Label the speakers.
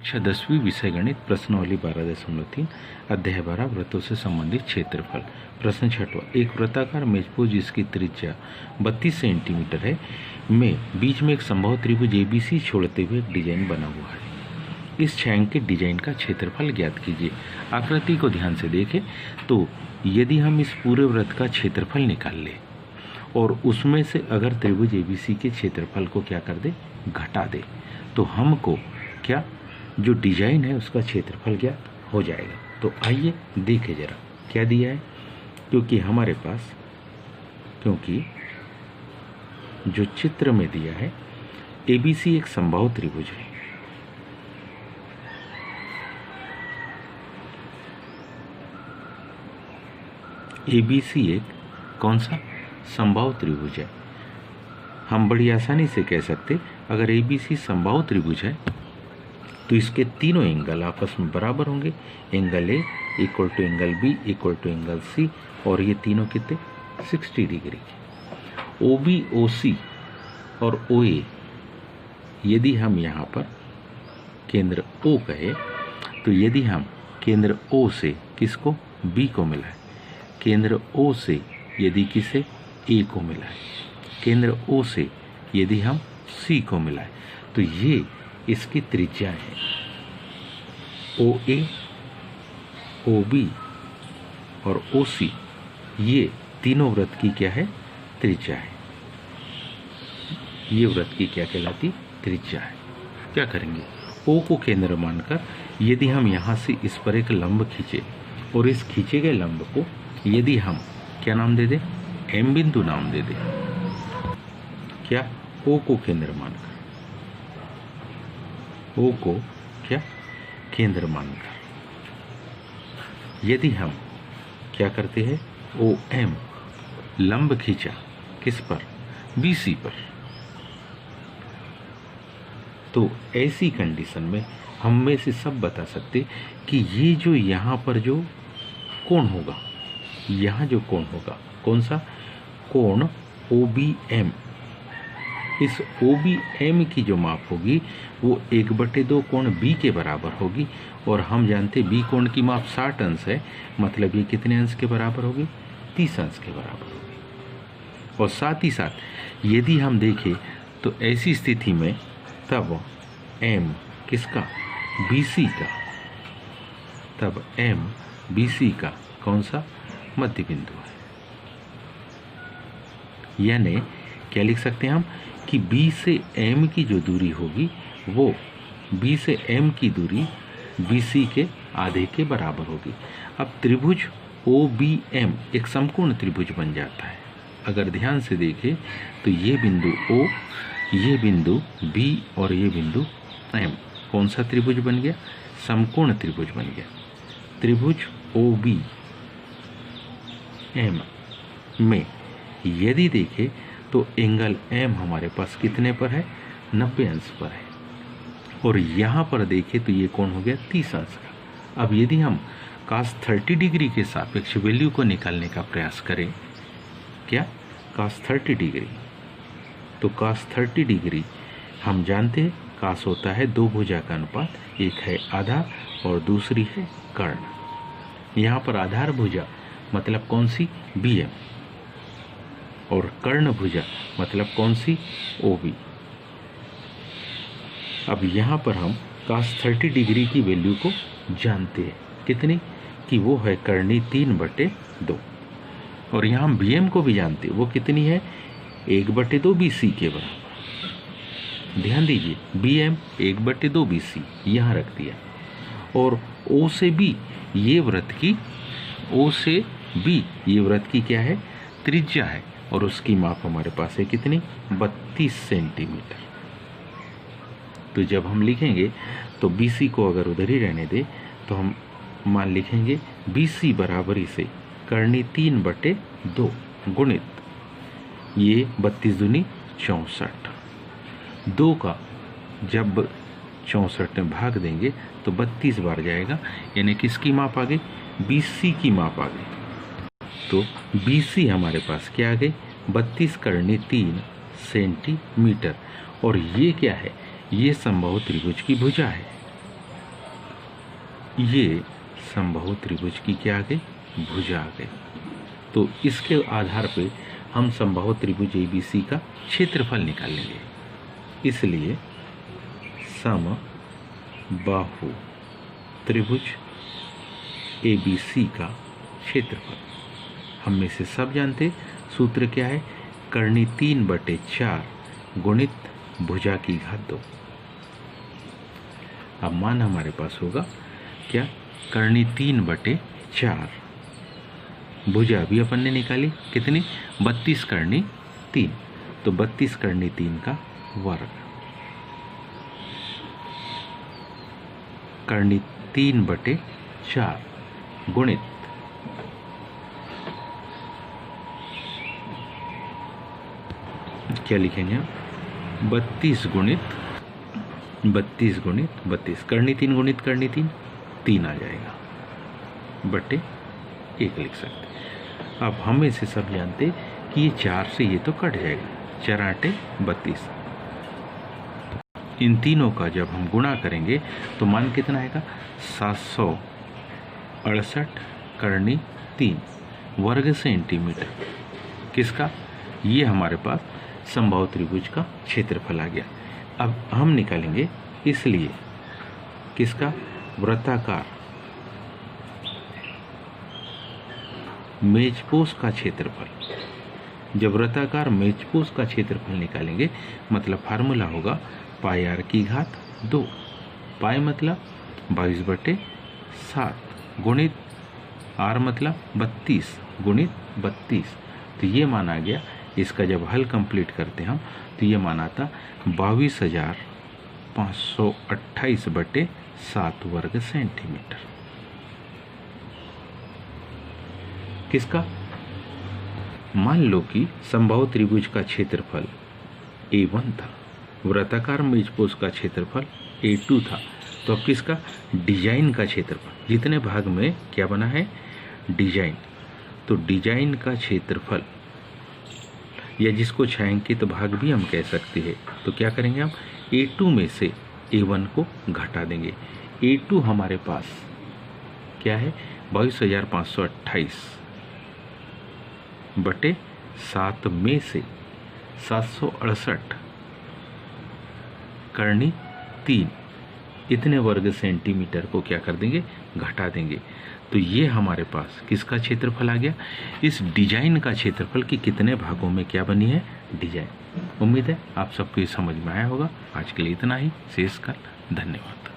Speaker 1: कक्षा 10वीं विषय गणित प्रश्नावली 12.3 अध्याय 12 वृत्तों से संबंधित क्षेत्रफल। प्रश्न 6वां, एक वृत्ताकार मेजपोश जिसकी त्रिज्या 32 सेंटीमीटर है में बीच में एक समबाहु त्रिभुज एबीसी छोड़ते हुए एक डिजाइन बना हुआ है। इस छायांकित डिजाइन का क्षेत्रफल ज्ञात कीजिए। आकृति को ध्यान से देखें तो यदि हम इस पूरे वृत्त का क्षेत्रफल निकाल लें और उसमें से अगर त्रिभुज एबीसी के क्षेत्रफल को क्या कर दे, घटा दे, तो हमको क्या जो डिजाइन है उसका क्षेत्रफल ज्ञात हो जाएगा। तो आइए देखें जरा क्या दिया है। क्योंकि जो चित्र में दिया है एबीसी एक समबाहु त्रिभुज है। एबीसी एक कौन सा समबाहु त्रिभुज है। हम बड़ी आसानी से कह सकते अगर एबीसी समबाहु त्रिभुज है तो इसके तीनों एंगल आपस में बराबर होंगे। Angle A equal to angle B equal to angle C, और ये तीनों कितने 60 डिग्री। ओ बी ओ सी और ओ ए यदि हम यहाँ पर केंद्र ओ कहे तो यदि हम केंद्र ओ से किसको बी को मिला है, केंद्र ओ से यदि किसे ए को मिला है, केंद्र ओ से यदि हम सी को मिला है, तो ये इसकी त्रिज्या है। ओ ए, ओ बी और ओ सी ये तीनों वृत्त की क्या है, त्रिज्या है। ये वृत्त की क्या कहलाती, त्रिज्या है। क्या करेंगे, ओ को केंद्र मानकर यदि हम यहाँ से इस पर एक लंब खींचे और इस खींचे गए लंब को यदि हम क्या नाम दे दें, एम बिंदु नाम दे दें। क्या, ओ को केंद्र मानकर, ओ को क्या केंद्र मानकर यदि हम क्या करते हैं, ओ एम लंब खींचा किस पर, बीसी पर, तो ऐसी कंडीशन में हम में से सब बता सकते कि ये जो यहाँ पर जो कोण होगा, यहाँ जो कोण होगा कौन सा कोण, ओ बी एम। इस ओ बी एम की जो माप होगी वो 1/2 कोण बी के बराबर होगी, और हम जानते बी कोण की माप 60 अंश है, मतलब ये कितने अंश के बराबर होगी, 30 अंश के बराबर होगी। और साथ ही साथ यदि हम देखें तो ऐसी स्थिति में तब एम किसका, बीसी का, तब एम बीसी का कौन सा मध्य बिंदु है। यानी क्या लिख सकते हैं हम कि बी से एम की जो दूरी होगी वो बी से एम की दूरी बीसी के आधे के बराबर होगी। अब त्रिभुज ओ बी एम एक समकोण त्रिभुज बन जाता है। अगर ध्यान से देखें तो ये बिंदु ओ, ये बिंदु बी और ये बिंदु एम कौन सा त्रिभुज बन गया, समकोण त्रिभुज बन गया। त्रिभुज ओ बी एम में यदि देखें तो एंगल एम हमारे पास कितने पर है, 90 अंश पर है, और यहाँ पर देखें तो ये कोण हो गया 30 अंश का। अब यदि हम cos 30 डिग्री के सापेक्ष वैल्यू को निकालने का प्रयास करें, क्या cos 30 डिग्री, तो cos 30 डिग्री हम जानते हैं cos होता है दो भुजा का अनुपात, एक है आधार और दूसरी है कर्ण। यहाँ पर आधार भुजा मतलब कौन सी, बी एम, और कर्ण भुजा मतलब कौन सी, ओ बी। अब यहाँ पर हम cos 30 डिग्री की वैल्यू को जानते हैं कितनी, कि वो है कर्णी 3/2, और यहाँ हम bm को भी जानते हैं वो कितनी है, 1/2 BC के बराबर। ध्यान दीजिए bm 1/2 BC यहाँ रख दिया, और o से b ये वृत्त की, o से b ये वृत्त की क्या है, त्रिज्या है, और उसकी माप हमारे पास है कितनी, 32 सेंटीमीटर। तो जब हम लिखेंगे तो BC को अगर उधर ही रहने दे तो हम मान लिखेंगे BC बराबरी से कर्णी 3/2 गुणित ये 32 दूनी 64, 2 का जब 64 में भाग देंगे तो 32 बार जाएगा, यानी किसकी माप आ गई, BC की माप आ गई। तो BC हमारे पास क्या आ गई, 32 कर्णी 3 सेंटीमीटर, और ये क्या है, ये समबाहु त्रिभुज की भुजा है। ये समबाहु त्रिभुज की क्या आ गई, भुजा आ गई। तो इसके आधार पे हम समबाहु त्रिभुज ABC का क्षेत्रफल निकालेंगे। इसलिए समबाहु त्रिभुज ABC का क्षेत्रफल हम में से सब जानते, सूत्र क्या है, करनी 3/4 गुणित भुजा की घात 2। अब मान हमारे पास होगा क्या, करनी 3/4, भुजा भी अपन ने निकाली कितनी, 32 करनी 3, तो 32 करनी 3 का वर्ग, करनी 3/4 गुणित क्या लिखेंगे, 32 गुणित 32 करनी 3 गुणित करनी 3 आ जाएगा, बटे 1 लिख सकते। अब हम इसे सब जानते कि ये 4 से ये तो कट जाएगा, 4 8 32, इन तीनों का जब हम गुणा करेंगे तो मान कितना आएगा, 768 करनी 3 वर्ग सेंटीमीटर। किसका, ये हमारे पास समबाहु त्रिभुज का क्षेत्रफल आ गया। अब हम निकालेंगे, इसलिए किसका, वृत्ताकार मेजपोश का क्षेत्रफल। जब वृत्ताकार मेजपोश का क्षेत्रफल निकालेंगे मतलब फार्मूला होगा पाई r की घात 2, पाई मतलब 22/7 गुणित r मतलब 32 गुणित 32, तो ये मान आ गया। इसका जब हल कंप्लीट करते हम तो ये मान आता 22,528/7 वर्ग सेंटीमीटर। किसका, मान लो कि समबाहु त्रिभुज का क्षेत्रफल A1 था, वृत्ताकार मेजपोश का क्षेत्रफल A2 था, तो अब किसका, डिजाइन का क्षेत्रफल, जितने भाग में क्या बना है, डिजाइन, तो डिजाइन का क्षेत्रफल या जिसको छायांकित भाग भी हम कह सकते हैं, तो क्या करेंगे हम, A2 में से A1 को घटा देंगे। A2 हमारे पास क्या है, 22,528/7 में से 768 करनी 3 इतने वर्ग सेंटीमीटर को क्या कर देंगे, घटा देंगे। तो ये हमारे पास किसका क्षेत्रफल आ गया, इस डिजाइन का क्षेत्रफल की कितने भागों में क्या बनी है, डिजाइन। उम्मीद है आप सबको ये समझ में आया होगा। आज के लिए इतना ही, शेष कल। धन्यवाद।